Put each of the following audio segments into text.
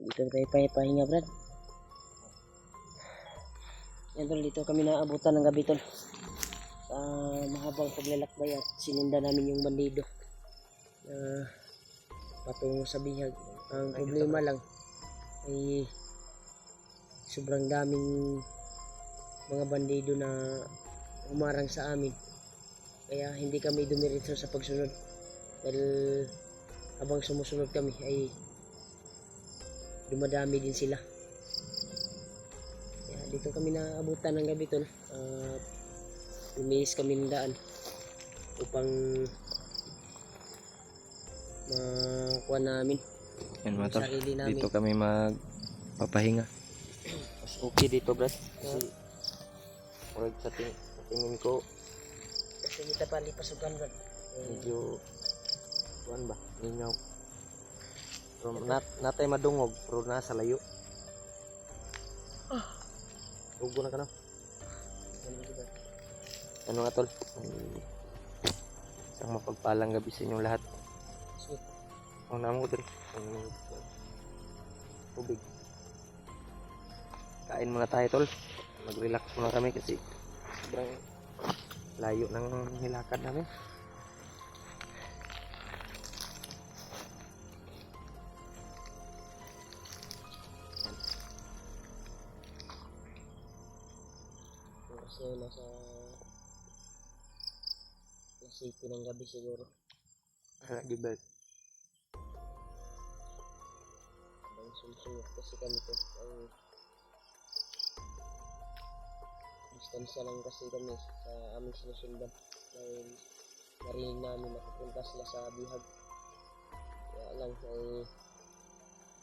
Dito tayo pahinga, Brad. Yan tol, dito kami naabutan ng gabi tol. Sa mahabang paglalakbay at sininda namin yung bandido na patungo sa bihag. Ang problema lang ay sobrang daming mga bandido na umarang sa amin. Kaya hindi kami dumiretso sa pagsunod. Dahil habang sumusunod kami ay dumadami din sila. Kaya dito kami naabutan ng gabi tol. Lumiis kami ng daan upang makuha namin Yan mga tol, sarili namin. dito kami magpapahinga. Mas okay dito Brad. Kasi orag sa tingin ko Kasi kita palipasukan Brad. medyo kuan ba, lingaw. Pero natay madungog pero nasa layo. Ugo na ka na. Ano nga tol? Isang mapagpalang gabi sa inyong lahat. Sweet. Ang naman ko dito. Tubig. Kain muna tayo tol. Mag-relax muna kami kasi sobrang layo ng nilakad namin. Kasi nasa city ng gabi siguro. Lagi ba? Ang susunod kasi kami to. Ang distansya lang kasi kami sa aming sinusundan. Dahil narinig namin napupunta sila sa bihag. Kaya lang ay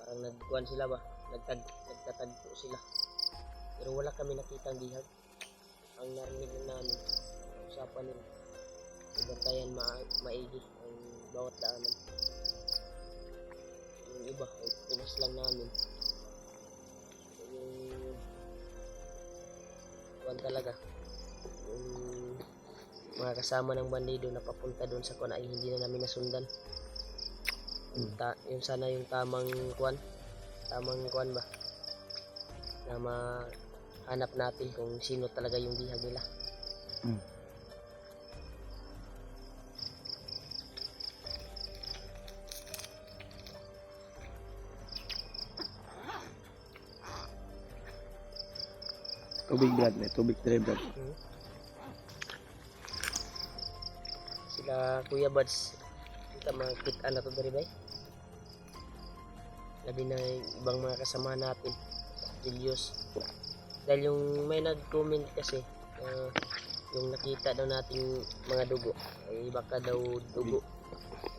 parang nagkuhan sila ba? Nagtatagpo sila. Pero wala kami nakitang bihag. Ang narinig lang namin, usapan nila. Ibantayan maigi ang bawat daanan. Yung iba, ay pumas lang namin. Yung kuwan talaga. Yung mga kasama ng bandido na papunta doon sa kuwan ay hindi na namin nasundan. Yung sana yung tamang kuwan ba? Na mahanap natin kung sino talaga yung bihag nila. Tubig Brad, may tubig dire Brad. Sila Kuya Buds, kita makita na to dari bay. Labi na ibang mga kasama natin, Julius. Dahil yung may nag-comment kasi, yung nakita daw nating mga dugo, ay baka daw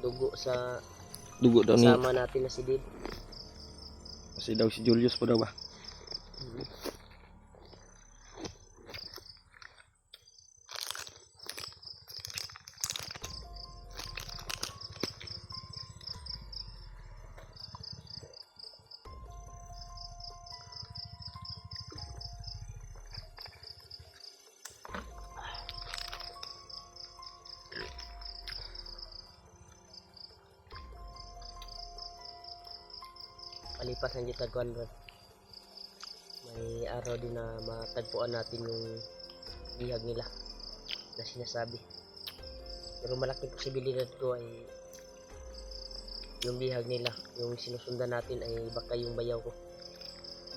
dugo sa Dugo daw ni kasama natin na si Dave. kasi daw si Julius po daw ba? Palipas ng Gitagwan Brad, may araw din na matagpuan natin yung bihag nila na sinasabi. Pero malaking posibilidad ko ay yung bihag nila, yung sinusundan natin ay baka yung bayaw ko.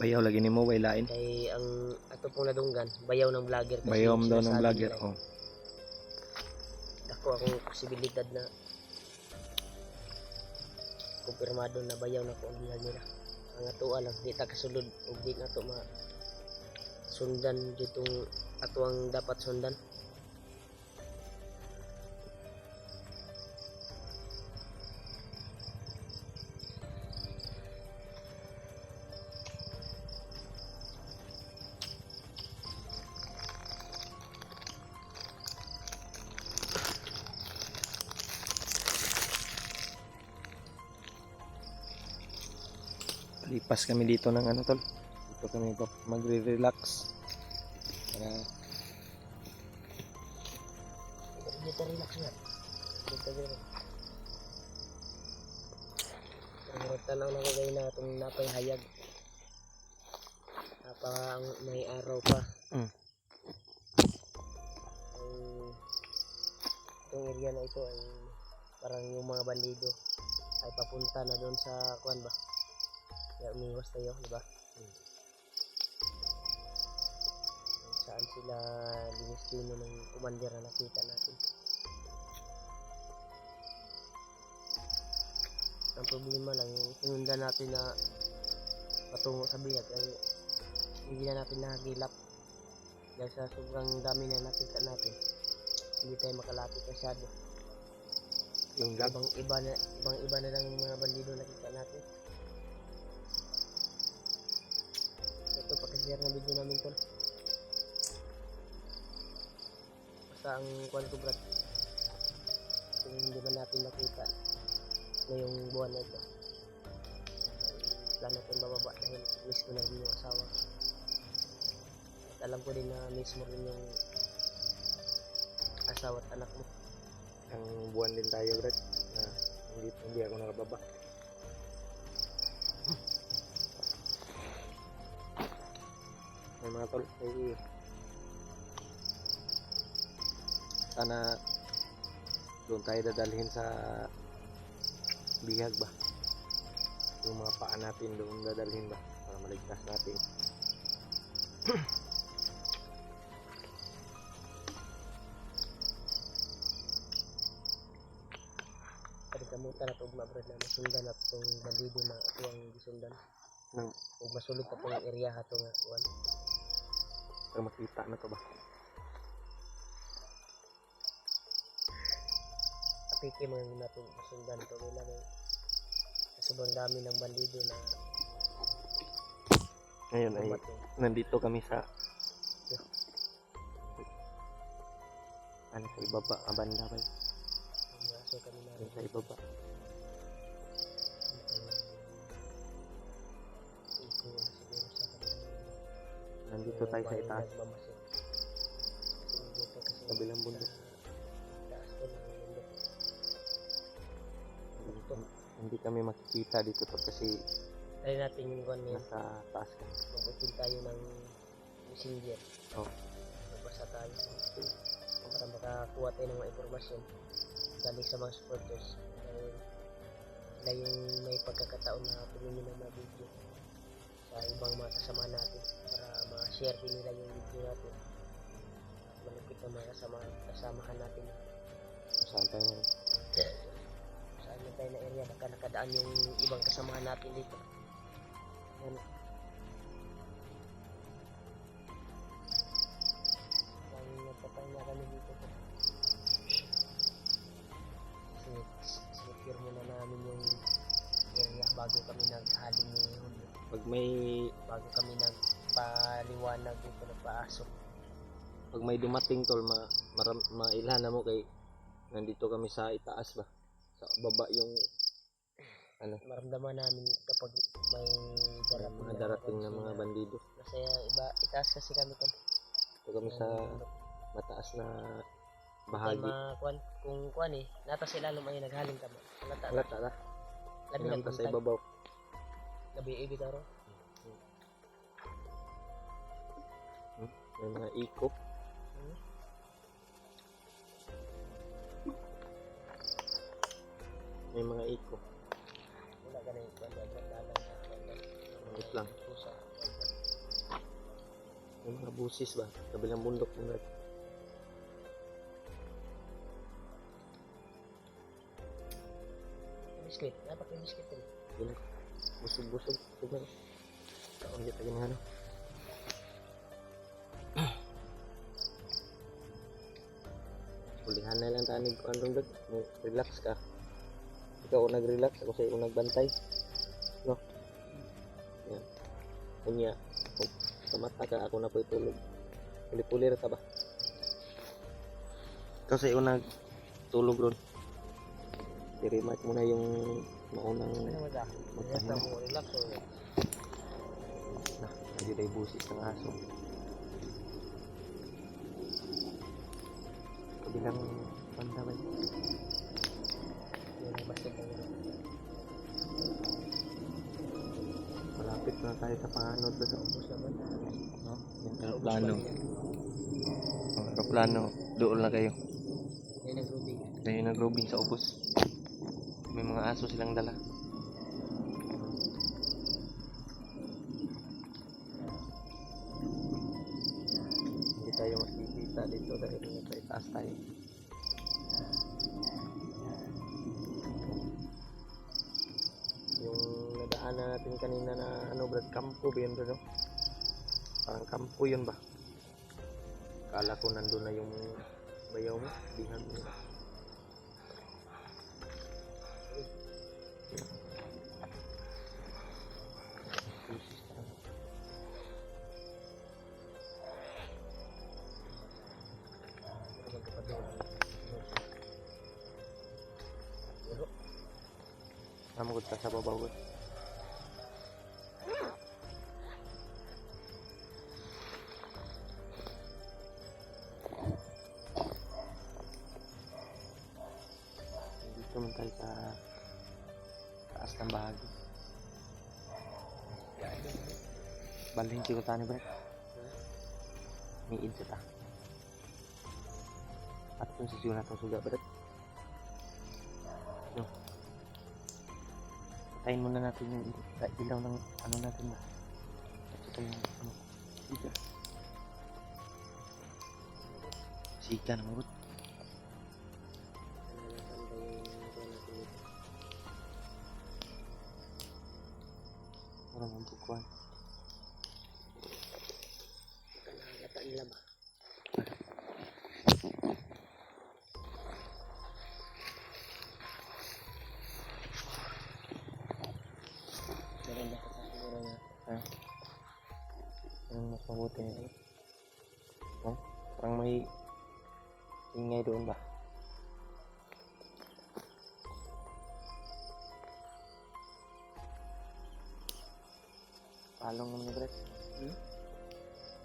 Bayaw lagi nimo way lain. Kay ang ato pong nadunggan, bayaw ng vlogger kasi Bayaw yung daw ng sinasabi vlogger. nila, Oh. akong posibilidad na kumpirmado na bayaw na ko ang bihag nila. Ang ato alam, di ta kasulod ug di na to sundan ditong ato ang dapat sundan. Lipas kami dito ng ano tol. Dito kami magre-relax. Para Dito relax na. Dito relax. Magtanaw na ko kayo na itong napay hayag. Napang may araw pa. Mm. Itong area na ito ay parang yung mga bandido ay papunta na doon sa kuan ba? Kaya umiwas tayo, di ba? Saan sila dinistino ng commander na nakita natin. Ang problema lang yung sinundan natin na patungo sa biyag ay hindi na natin nahagilap dahil sa sobrang dami na nakita natin. Hindi tayo makalapit masyado. Yung lag. Ibang iba na lang yung mga bandido nakita natin. Ito pakishare ng video namin tol. Basta ang kuwan ko brad, kung hindi man natin nakita ngayong buwan na ito, plano natin bababa dahil miss ko na rin yung asawa. At alam ko din na miss mo rin yung asawa at anak mo. Ang buwan din tayo, Brad, na hindi ako nakababa. May mga tol, ay sana doon tayo dadalhin sa bihag ba? Yung mga paa natin doon dadalhin ba? Para maligtas natin. Kamuta na itong mabrad na masundan at itong bandido na ito ang gisundan. Kung masulog pa itong area ito nga kuwan. Para makita na to ba? Apike mga muna itong masundan ito. Kailangan sobrang dami ng bandido na Ngayon ay umating. nandito kami sa ano sa ibaba, banda ba? So kami na Sa ibaba. iko na siguro sa kanila. Nandito tayo sa itaas. Nagmamasid. Dito kasi Kabilang bundok. taas ko ng bundok. Hindi kami makikita dito to kasi Try natin yung kuwan ngayon. nasa taas kami. Mag-open tayo ng messenger. Oh. Magbasa tayo para makakuha tayo ng mga informasyon galing sa mga supporters. Dahil sila yung may pagkakataon na tumingin ng mga video sa ibang mga kasama natin para ma-share din nila yung video natin at malapit na mga kasamahan natin. Kung saan tayo ngayon. Saan na tayo na area baka nakadaan yung ibang kasamahan natin dito. Yan. Ang nagpapahinga kami dito po. Sinipir muna namin yung area bago kami naghaling ni Julio. Bago kami nagpaliwanag dito, nagpaasok. Pag may dumating tol, mailhan mo kay nandito kami sa itaas ba? Sa baba yung ano, Maramdaman namin kapag may mga darating na mga bandido. Kasi itaas kasi kami to. Ito kami sa mataas na bahagi. Kung kuan eh, nata sila lumay naghaling kami. Halata na. Labi Inam na ka sa ibabaw. Labi ibig aro. May mga iko. May mga iko. Wala ka na yung kuan dalan. Wait lang. May mga busis ba? Kabilang bundok mo na. Biscuit, dapat yung biscuit din. Yun. Busog-busog. Busog na. Hindi tayo na ano. Ulihan na lang tayo nag-andong. Relax ka. Ikaw nag-relax. Ako sa'yo nagbantay. No? Yan. Kunya. Kung sa mata ka, ako na po itulog. Pulir ka ba? Ikaw sa'yo nagtulog ron. I-remark mo na yung maunang Ano mo da? magpahinga. Mo relax o Na, hindi tayo busis ng aso. Kabilang banda ba yun? yung basket ng Malapit na tayo sa panganod ba? Ubus naman. No? Yung Ubus aeroplano. pa rin yan. Ang aeroplano, doon na kayo. Yan ang grubing. Kayo nag-robing sa ubos. May mga aso silang dala. Hindi tayo makikita dito dahil nasa itaas tayo. Yung nadaanan natin kanina na ano Brad, kampo ba yun Brad? Parang kampo yun ba? Kala ko nandun na yung bayaw mo, bihan mo. Namagod ka sa babaw ko. Dito man tayo sa taas ng bahagi. Balhin ko tani Brad. Miid sa ta. At kung sa siyo na itong suga Brad. No. Patayin muna natin yung ilaw ng ano natin ba. Ito yung ano. Sika. Sika na murut. Orang ang bukuan. Nakakata nila ba? Maganda ka sa siguro na. Ha? Ang mas mabuti nito. No? Parang may ingay doon ba? Palong naman ni Brett.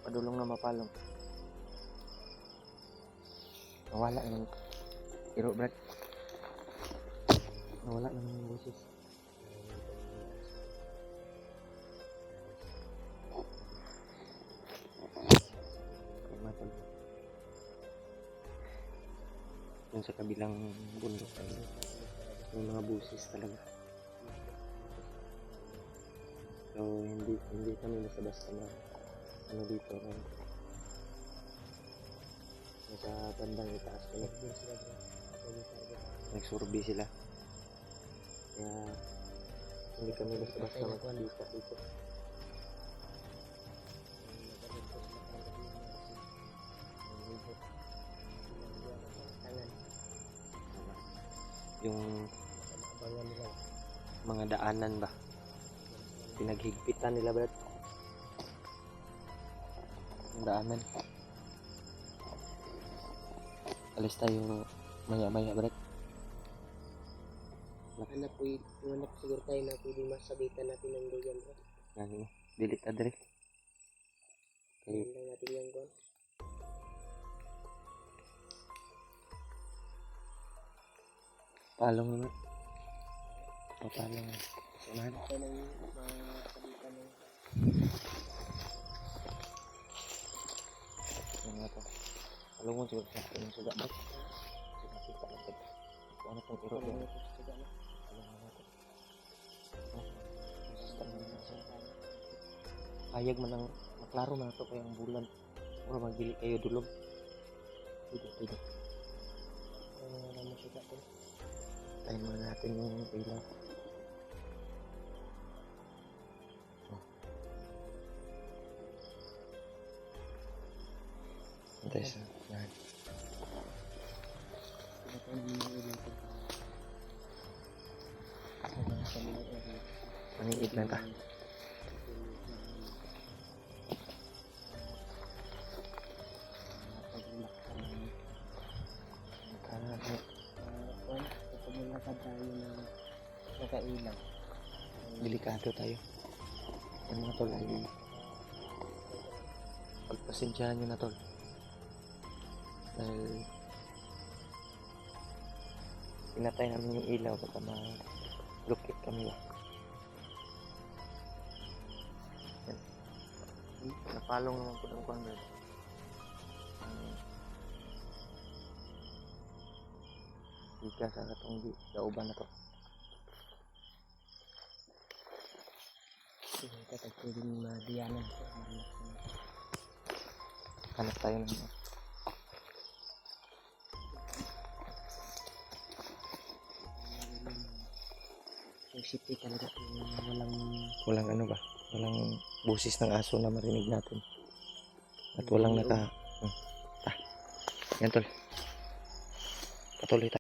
Padulong na mapalong. Nawala naman. Iro Brett. Nawala naman yung boses. Yung sa kabilang bundok ay may mga busis talaga. So hindi kami basta-basta na ano dito nasa bandang itaas ko nagsurvey sila. Kaya hindi kami basta-basta magkita dito. Yung mga daanan ba pinaghigpitan nila Brad yung daanan. Alis tayo maya Brad. Hanap siguro tayo na pwede masabitan natin ng ganyan bro. Ano delete address okay. Hindi natin yung gon. Palong naman. Palong. Samahan. Ito nang masabitan ng Yung nga to. Palong mo siguro sa akin yung suga ba? Nakita natin. Kung ano pang iro doon. Palong mo natin. Hayag man ang maklaro man ito kaya ang bulan. Mura magdili kayo dulog. Pwede. ano suga ko. Tayo muna natin yung ilaw. Antay sa yan. Maniid lang ta. Pumulakad tayo na nakailang. Delikado tayo. Yan mga tol ay pagpasensyahan nyo na tol. Dahil pinatay namin yung ilaw baka ma-lukit kami ba. Palong naman po ng kwan rin. Ika sa katong di kauban na to. Sige, tatag pwedeng madiyanan. Hanap tayo ng Yung safety talaga. Yung walang ano ba? Walang busis ng aso na marinig natin. At walang naka... Yan tol. Patuloy tayo.